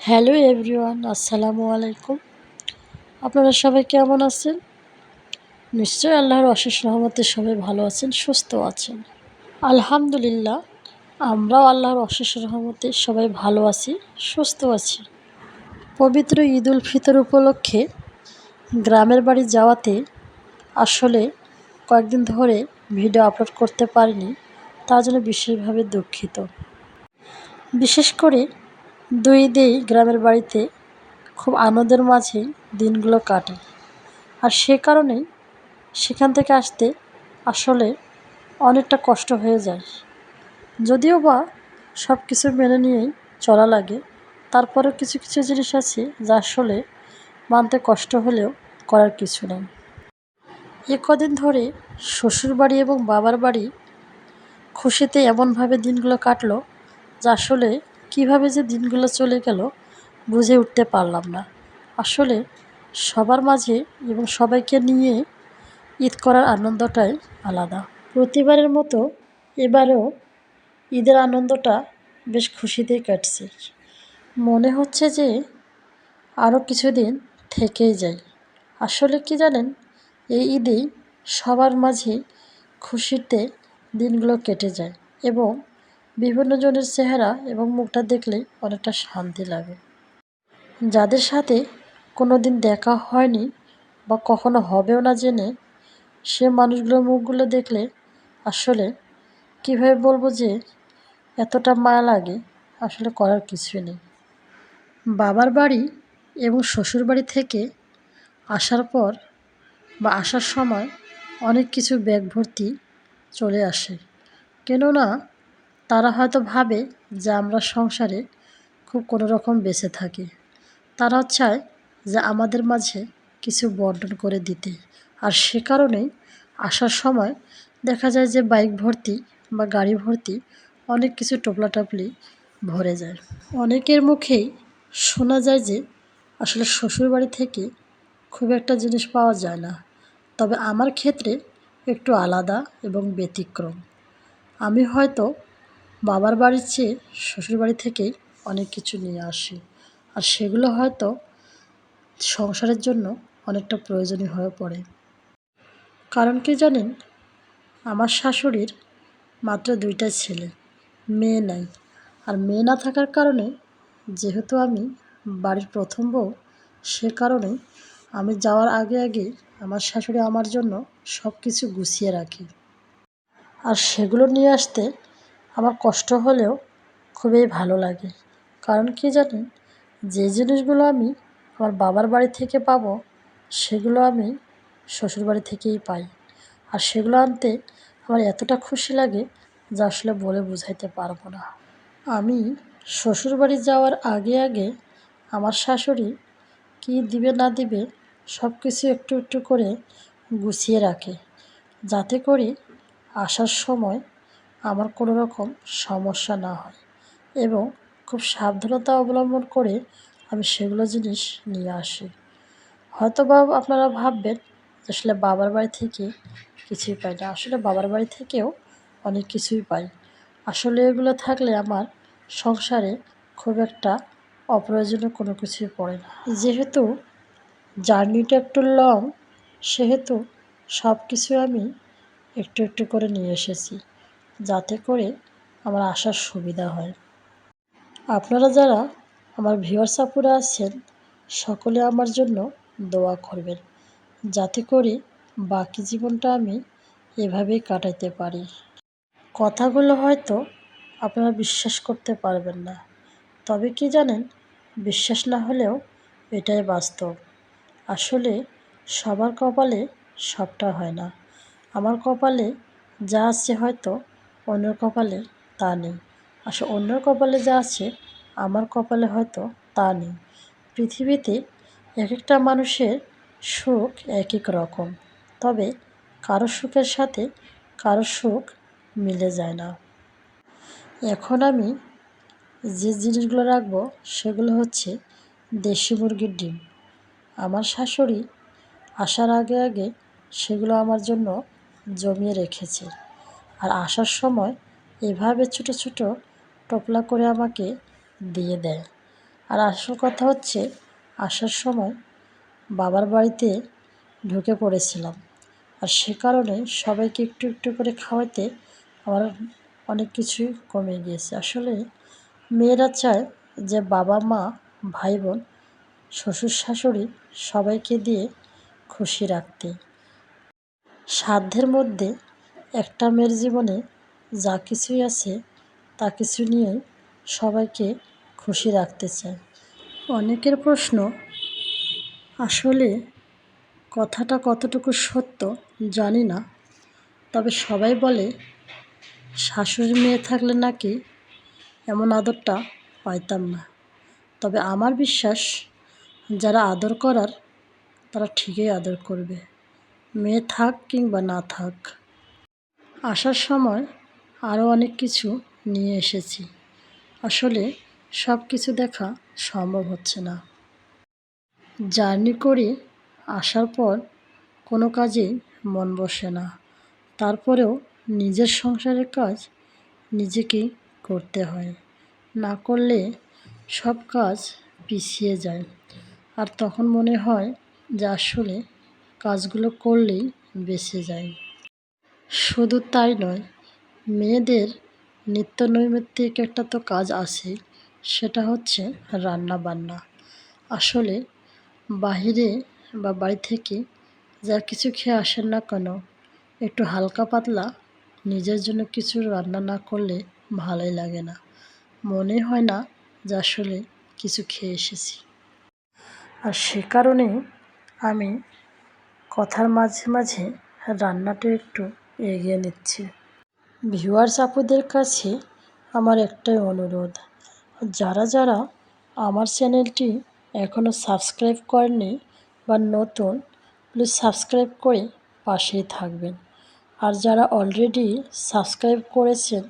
Hello everyone, আসসালামু আলাইকুম। আপনারা সবাই কেমন আছেন? নিশ্চয়ই আল্লাহর অশেষ রহমতে সবাই ভালো আছেন, সুস্থ আছেন। আলহামদুলিল্লাহ, আমরাও আল্লাহর অশেষ রহমতে সবাই ভালো আছি, সুস্থ আছি। পবিত্র ঈদ উল ফিতর উপলক্ষে গ্রামের বাড়ি যাওয়াতে আসলে কয়েকদিন ধরে ভিডিও আপলোড করতে পারিনি, তার জন্য বিশেষভাবে দুঃখিত। বিশেষ করে 2 ঈদেই গ্রামের বাড়িতে খুব আনন্দের মাঝেই দিনগুলো কাটে। আর সে কারণেই সেখান থেকে আসতে আসলে অনেকটা কষ্ট হয়ে যায়। যদিও বা সব কিছু মেনে নিয়েই চলা লাগে, তারপরেও কিছু কিছু জিনিস আছে যা আসলে মানতে কষ্ট হলেও করার কিছু নেই। কদিন ধরে শ্বশুরবাড়ি এবং বাবার বাড়ি খুশিতে এমনভাবে দিনগুলো কাটলো যা আসলে কীভাবে যে দিনগুলো চলে গেল বুঝে উঠতে পারলাম না। আসলে সবার মাঝে এবং সবাইকে নিয়ে ঈদ করার আনন্দটাই আলাদা। প্রতিবারের মতো এবারেও ঈদের আনন্দটা বেশ খুশিতেই কাটছে। মনে হচ্ছে যে আরও কিছুদিন থেকেই যাই। আসলে কি জানেন, এই ঈদেই সবার মাঝে খুশিতে দিনগুলো কেটে যায় এবং বিভিন্ন জনের চেহারা এবং মুখটা দেখলেই অনেকটা শান্তি লাগে। যাদের সাথে কোনো দিন দেখা হয়নি বা কখনো হবেও না জেনে সে মানুষগুলোর মুখগুলো দেখলে আসলে কীভাবে বলবো যে এতটা মায়া লাগে, আসলে করার কিছুই নেই। বাবার বাড়ি এবং শ্বশুর বাড়ি থেকে আসার পর বা আসার সময় অনেক কিছু ব্যাগ ভর্তি চলে আসে। কেননা তারা হয়তো ভাবে যে আমরা সংসারে খুব কোনো রকম বেঁচে থাকি। তারা চায় যে আমাদের মাঝে কিছু বন্টন করে দিতে। আর সে কারণেই আসার সময় দেখা যায় যে বাইক ভর্তি বা গাড়ি ভর্তি অনেক কিছু টোপলাটাপলি ভরে যায়। অনেকের মুখেই শোনা যায় যে আসলে শ্বশুরবাড়ি থেকে খুব একটা জিনিস পাওয়া যায় না। তবে আমার ক্ষেত্রে একটু আলাদা এবং ব্যতিক্রম। আমি হয়তো বাবার বাড়ির চেয়ে শ্বশুরবাড়ি থেকেই অনেক কিছু নিয়ে আসি। আর সেগুলো হয়তো সংসারের জন্য অনেকটা প্রয়োজনীয় হয়ে পড়ে। কারণ কি জানেন, আমার শাশুড়ির মাত্র 2টা ছেলে, মেয়ে নাই। আর মেয়ে না থাকার কারণে যেহেতু আমি বাড়ির প্রথম বউ, সে কারণে আমি যাওয়ার আগে আগেই আমার শাশুড়ি আমার জন্য সব কিছু গুছিয়ে রাখে। আর সেগুলো নিয়ে আসতে আমার কষ্ট হলেও খুবই ভালো লাগে। কারণ কি জানেন, যে জিনিসগুলো আমি আমার বাবার বাড়ি থেকে পাবো সেগুলো আমি শ্বশুরবাড়ি থেকেই পাই। আর সেগুলো আনতে আমার এতটা খুশি লাগে যা আসলে বলে বোঝাইতে পারবো না। আমি শ্বশুরবাড়ি যাওয়ার আগে আগে আমার শাশুড়ি কী দিবে না দিবে সব কিছু একটু একটু করে গুছিয়ে রাখে, যাতে করে আসার সময় আমার কোনো রকম সমস্যা না হয় এবং খুব সাবধানতা অবলম্বন করে আমি সেগুলো জিনিস নিয়ে আসি। হয়তো বা আপনারা ভাববেন আসলে বাবার বাড়ি থেকে কিছুই পাই না। আসলে বাবার বাড়ি থেকেও অনেক কিছুই পাই। আসলে এগুলো থাকলে আমার সংসারে খুব একটা অপ্রয়োজনীয় কোনো কিছুই পড়ে না। যেহেতু জার্নিটা একটু লং, সেহেতু সব কিছু আমি একটু একটু করে নিয়ে এসেছি, যাতে করে আমার আসার সুবিধা হয়। আপনারা যারা আমার ভিউয়ার্স আপুরা আছেন, সকলে আমার জন্য দোয়া করবেন, যাতে করে বাকি জীবনটা আমি এভাবেই কাটাতে পারি। কথাগুলো হয়তো আপনারা বিশ্বাস করতে পারবেন না, তবে কি জানেন, বিশ্বাস না হলেও এটাই বাস্তব। আসলে সবার কপালে সবটা হয় না। আমার কপালে যা আছে হয়তো অন্যের কপালে তা নেই। আসলে অন্যের কপালে যা আছে আমার কপালে হয়তো তা নেই। পৃথিবীতে এক একটা মানুষের সুখ এক এক রকম, তবে কারো সুখের সাথে কারো সুখ মিলে যায় না। এখন আমি যে জিনিসগুলো রাখবো সেগুলো হচ্ছে দেশি মুরগির ডিম। আমার শাশুড়ি আসার আগে আগে সেগুলো আমার জন্য জমিয়ে রেখেছে। আর আসার সময় এভাবে ছোট ছোট টোপলা করে আমাকে দিয়ে দেয়। আর আসল কথা হচ্ছে, আসার সময় বাবার বাড়িতে ঢুকে পড়েছিলাম, আর সে কারণে সবাইকে একটু একটু করে খাওয়াতে আমার অনেক কিছুই কমে গিয়েছে। আসলে মেয়েরা চায় যে বাবা মা, ভাই বোন, শ্বশুর শাশুড়ি সবাইকে দিয়ে খুশি রাখতে। সাধ্যের মধ্যে একটা মেয়ের জীবনে যা কিছুই আছে তা কিছু নিয়েই সবাইকে খুশি রাখতে চায়। অনেকের প্রশ্ন, আসলে কথাটা কতটুকু সত্য জানি না, তবে সবাই বলে শাশুড়ি মেয়ে থাকলে নাকি এমন আদরটা পাইতাম না। তবে আমার বিশ্বাস, যারা আদর করার তারা ঠিকই আদর করবে, মেয়ে থাক কিংবা না থাক। আসার সময় আরও অনেক কিছু নিয়ে এসেছি। আসলে সব কিছু দেখা সম্ভব হচ্ছে না। জার্নি করে আসার পর কোনো কাজেই মন বসে না। তারপরেও নিজের সংসারের কাজ নিজেকেই করতে হয়, না করলে সব কাজ পিছিয়ে যায়। আর তখন মনে হয় যে আসলে কাজগুলো করলেই বেঁচে যায়। শুধু তাই নয়, মেয়েদের নিত্য নৈমিত্তিক একটা তো কাজ আছে, সেটা হচ্ছে রান্না বান্না। আসলে বাহিরে বা বাড়ি থেকে যা কিছু খেয়ে আসেন না কেন, একটু হালকা পাতলা নিজের জন্য কিছু রান্না না করলে ভালোই লাগে না। মনে হয় না যে আসলে কিছু খেয়ে এসেছি। আর সে কারণে আমি কথার মাঝে মাঝে রান্নাটা একটু এগিয়ে নিচ্ছি। ভিউয়ার্স আপুদের কাছে আমার একটাই অনুরোধ, যারা যারা আমার চ্যানেলটি এখনও সাবস্ক্রাইব করেননি বা নতুন, প্লিজ সাবস্ক্রাইব করে পাশেই থাকবেন। আর যারা অলরেডি সাবস্ক্রাইব করেছেন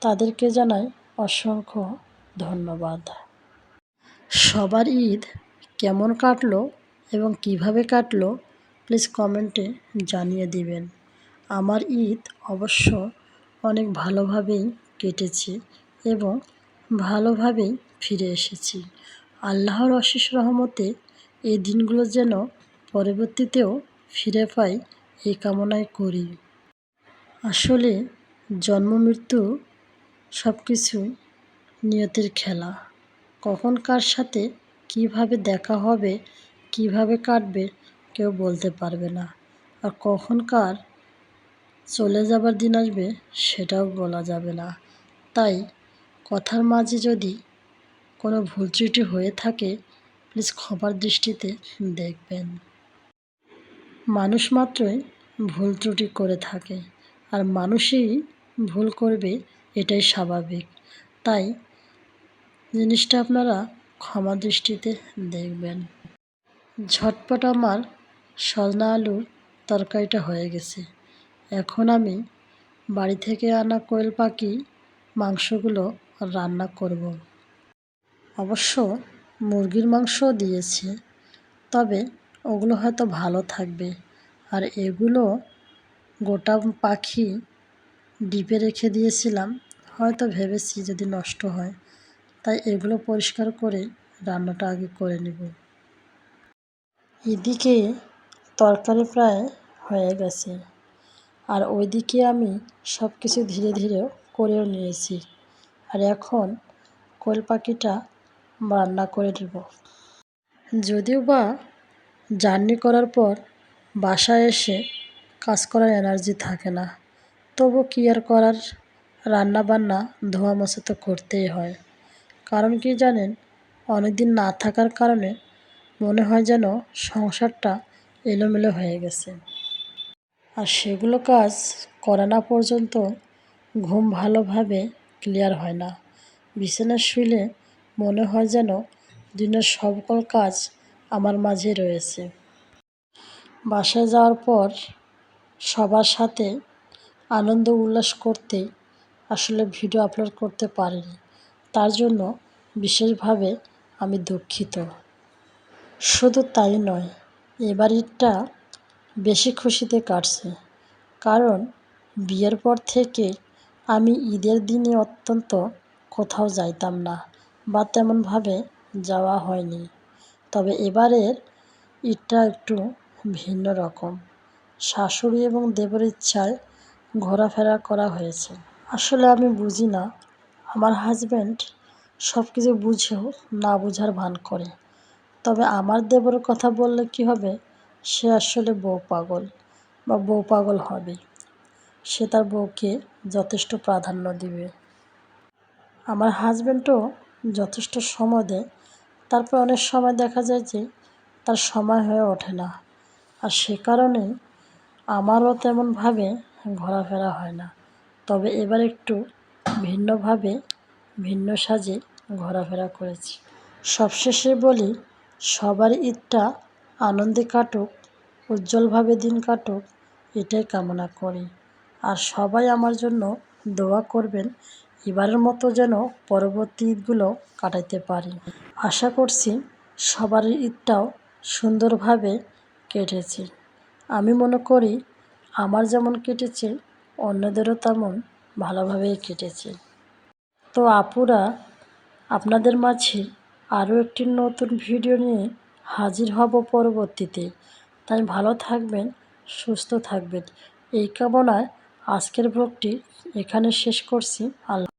তাদেরকে জানাই অসংখ্য ধন্যবাদ। সবার ঈদ কেমন কাটলো এবং কিভাবে কাটলো প্লিজ কমেন্টে জানিয়ে দিবেন। আমার ঈদ অবশ্য অনেক ভালোভাবেই কেটেছে এবং ভালোভাবেই ফিরে এসেছি। আল্লাহর অশেষ রহমতে এই দিনগুলো যেন পরবর্তীতেও ফিরে পাই, এই কামনাই করি। আসলে জন্ম মৃত্যু সব কিছু নিয়তির খেলা। কখন কার সাথে কিভাবে দেখা হবে, কিভাবে কাটবে কেউ বলতে পারবে না। আর কখন কার চলে যাবার দিন আসবে সেটাও বলা যাবে না। তাই কথার মাঝে যদি কোনো ভুল ত্রুটি হয়ে থাকে প্লিজ ক্ষমার দৃষ্টিতে দেখবেন। মানুষ মাত্রই ভুল ত্রুটি করে থাকে, আর মানুষই ভুল করবে, এটাই স্বাভাবিক। তাই জিনিসটা আপনারা ক্ষমা দৃষ্টিতে দেখবেন। ঝটপট আমার সজনা আলুর তরকারিটা হয়ে গেছে। এখন আমি বাড়ি থেকে আনা কোয়েল পাখি মাংসগুলো রান্না করব। অবশ্য মুরগির মাংসও দিয়েছে, তবে ওগুলো হয়তো ভালো থাকবে। আর এগুলো গোটা পাখি ডিপে রেখে দিয়েছিলাম, হয়তো ভেবেছি যদি নষ্ট হয়, তাই এগুলো পরিষ্কার করে রান্নাটা আগে করে নেব। এদিকে তরকারি প্রায় হয়ে গেছে, আর ওইদিকে আমি সব কিছু ধীরে ধীরে করেও নিয়েছি। আর এখন কোয়েল পাখিটা রান্না করে নেব। যদিও বা জার্নি করার পর বাসায় এসে কাজ করার এনার্জি থাকে না, তবু কী আর করার, রান্না বান্না ধোয়া মোছা তো করতেই হয়। কারণ কি জানেন, অনেকদিন না থাকার কারণে মনে হয় যেন সংসারটা এলোমেলো হয়ে গেছে। আর সেগুলো কাজ করা না পর্যন্ত ঘুম ভালোভাবে ক্লিয়ার হয় না। বিছানায় শুলে মনে হয় যেন দিনের সকল কাজ আমার মাঝে রয়েছে। বাসায় যাওয়ার পর সবার সাথে আনন্দ উল্লাস করতেই আসলে ভিডিও আপলোড করতে পারিনি, তার জন্য বিশেষভাবে আমি দুঃখিত। শুধু তাই নয়, এবার ঈদটা বেশি খুশিতে কাটছে, কারণ বিয়ের পর থেকে আমি ঈদের দিনে অত্যন্ত কোথাও যাইতাম না বা তেমনভাবে যাওয়া হয়নি। তবে এবারের ঈদটা একটু ভিন্ন রকম। শাশুড়ি এবং দেবর ইচ্ছায় ঘোরাফেরা করা হয়েছে। আসলে আমি বুঝি না, আমার হাজব্যান্ড সব কিছু বুঝেও না বুঝার ভান করে। তবে আমার দেবরের কথা বললে কি হবে, সে আসলে বউ পাগল বা বউ পাগল হবে। সে তার বউকে যথেষ্ট প্রাধান্য দিবে। আমার হাজব্যান্ডও যথেষ্ট সময় দেয়, তারপর অনেক সময় দেখা যায় যে তার সময় হয়ে ওঠে না। আর সে কারণেই আমারও তেমনভাবে ঘোরাফেরা হয় না। তবে এবার একটু ভিন্নভাবে ভিন্ন সাজে ঘোরাফেরা করেছি। সবশেষে বলি, সবার ঈদটা আনন্দে কাটুক, উজ্জ্বলভাবে দিন কাটুক, এটাই কামনা করি। আর সবাই আমার জন্য দোয়া করবেন, এবারের মতো যেন পরবর্তী ঈদগুলো কাটাতে পারি। আশা করছি সবার ঈদটাও সুন্দরভাবে কেটেছে। আমি মনে করি আমার যেমন কেটেছে অন্যদেরও তেমন ভালোভাবেই কেটেছে। তো আপুরা, আপনাদের মাঝে আরও একটি নতুন ভিডিও নিয়ে হাজির হব পরবর্তীতে। তাই ভালো থাকবেন, সুস্থ থাকবেন এই কামনায় আজকের ব্লগটি এখানে শেষ করছি। আল্লাহ।